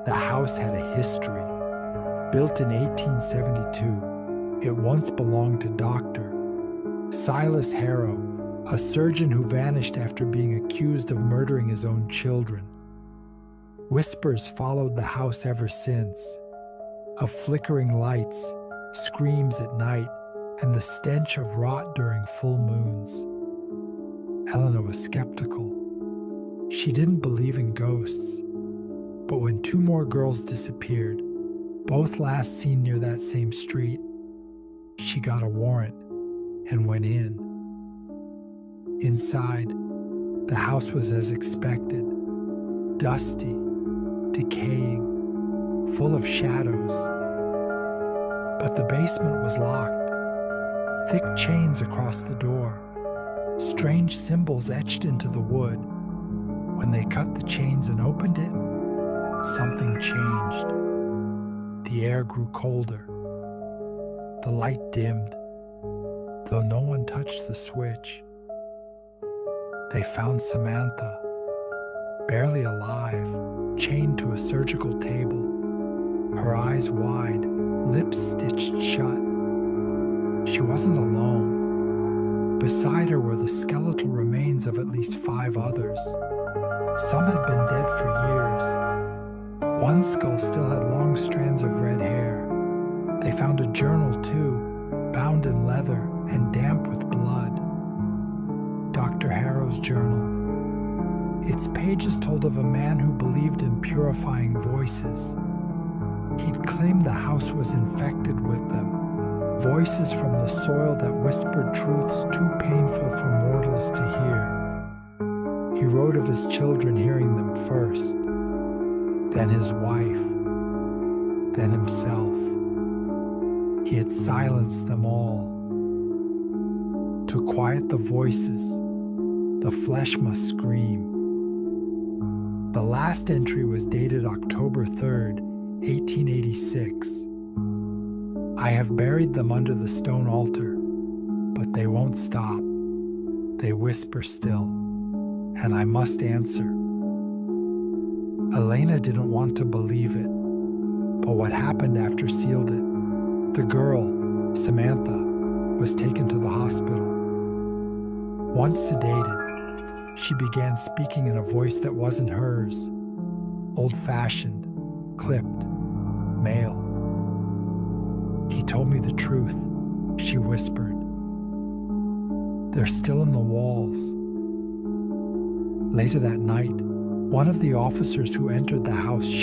The house had a history. Built in 1872, it once belonged to Dr. Silas Harrow, a surgeon who vanished after being accused of murdering his own children. Whispers followed the house ever since, of flickering lights, screams at night, and the stench of rot during full moons. Elena was skeptical. She didn't believe in ghosts. But when two more girls disappeared, both last seen near that same street, she got a warrant and went in. Inside, the house was as expected, dusty, decaying, full of shadows. But the basement was locked. Thick chains across the door, strange symbols etched into the wood. When they cut the chains and opened it, something changed. The air grew colder. The light dimmed, though no one touched the switch. They found Samantha, barely alive, chained to a surgical table, her eyes wide, lips stitched shut. She wasn't alone. Beside her were the skeletal remains of at least 5 others. Some had been dead for years. One skull still had long strands of red hair. They found a journal too, bound in leather and damp with blood. Dr. Harrow's journal. Its pages told of a man who believed in purifying voices. He'd claimed the house was infected with them, voices from the soil that whispered truths too painful for mortals to hear. He wrote of his children hearing them first, then his wife, then himself. He had silenced them all. To quiet the voices, the flesh must scream. The last entry was dated October 3rd, 1886. I have buried them under the stone altar, but they won't stop. They whisper still, and I must answer. Elena didn't want to believe it, but what happened after sealed it. The girl, Samantha, was taken to the hospital. Once sedated, she began speaking in a voice that wasn't hers, old-fashioned, clipped, male. He told me the truth, she whispered. They're still in the walls. Later that night, one of the officers who entered the house shot